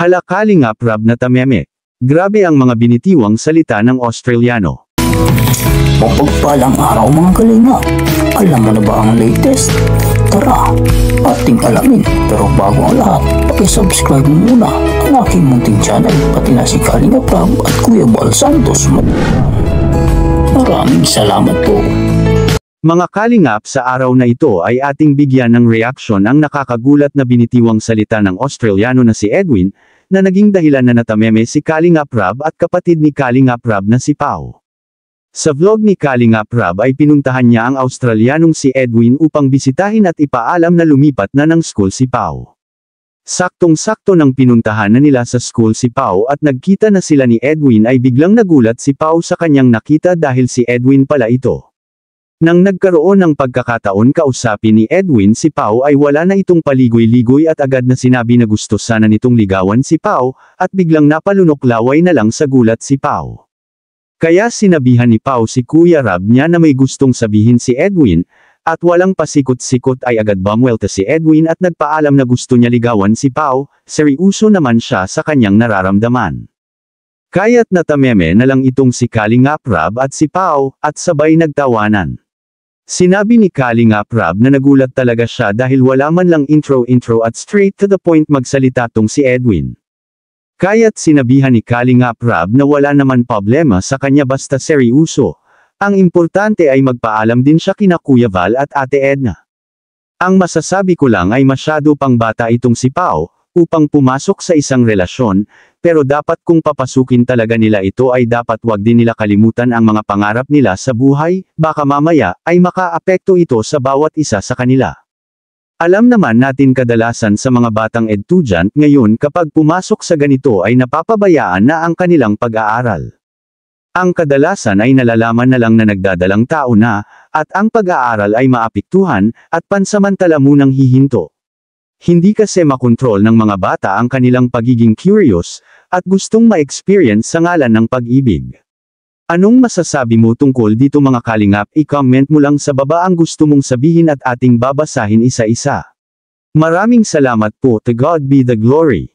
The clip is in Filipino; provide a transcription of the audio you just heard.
Hala Kalingap Rab na tameme. Grabe ang mga binitiwang salita ng Australiano. Mapagpalang araw mga kalingap. Alam mo na ba ang latest? Tara, ating alamin. Pero bago ang lahat, pakisubscribe mo muna ang aking munting channel, pati na si Kalingap Rab at Kuya Bal Santos. Maraming salamat po. Mga kalingap, sa araw na ito ay ating bigyan ng reaksyon ang nakakagulat na binitiwang salita ng Australiano na si Edwin, na naging dahilan na natameme si Kalingap Rab at kapatid ni Kalingap Rab na si Pao. Sa vlog ni Kalingap Rab ay pinuntahan niya ang Australianong si Edwin upang bisitahin at ipaalam na lumipat na ng school si Pao. Saktong-sakto nang pinuntahan na nila sa school si Pao at nagkita na sila ni Edwin ay biglang nagulat si Pao sa kanyang nakita dahil si Edwin pala ito. Nang nagkaroon ng pagkakataon kausapin ni Edwin si Pao ay wala na itong paligoy-ligoy at agad na sinabi na gusto sana nitong ligawan si Pao, at biglang napalunok laway na lang sa gulat si Pao. Kaya sinabihan ni Pao si Kuya Rab niya na may gustong sabihin si Edwin, at walang pasikot-sikot ay agad bumwelta si Edwin at nagpaalam na gusto niya ligawan si Pao, seryoso naman siya sa kanyang nararamdaman. Kaya't natameme na lang itong si Kalingap Rab at si Pao, at sabay nagtawanan. Sinabi ni Kalingap Rab na nagulat talaga siya dahil wala man lang intro at straight to the point magsalita tong si Edwin. Kaya't sinabihan ni Kalingap Rab na wala naman problema sa kanya basta seryoso. Ang importante ay magpaalam din siya kina Kuya Val at Ate Edna. Ang masasabi ko lang ay masyado pang bata itong si Pao upang pumasok sa isang relasyon, pero dapat kung papasukin talaga nila ito ay dapat wag din nila kalimutan ang mga pangarap nila sa buhay, baka mamaya ay makaapekto ito sa bawat isa sa kanila. Alam naman natin kadalasan sa mga batang estudyant ngayon kapag pumasok sa ganito ay napapabayaan na ang kanilang pag-aaral. Ang kadalasan ay nalalaman na lang na nagdadalang tao na, at ang pag-aaral ay maapektuhan, at pansamantala munang hihinto. Hindi kasi makontrol ng mga bata ang kanilang pagiging curious, at gustong ma-experience sa ngalan ng pag-ibig. Anong masasabi mo tungkol dito mga kalingap? I-comment mo lang sa baba ang gusto mong sabihin at ating babasahin isa-isa. Maraming salamat po. To God be the glory.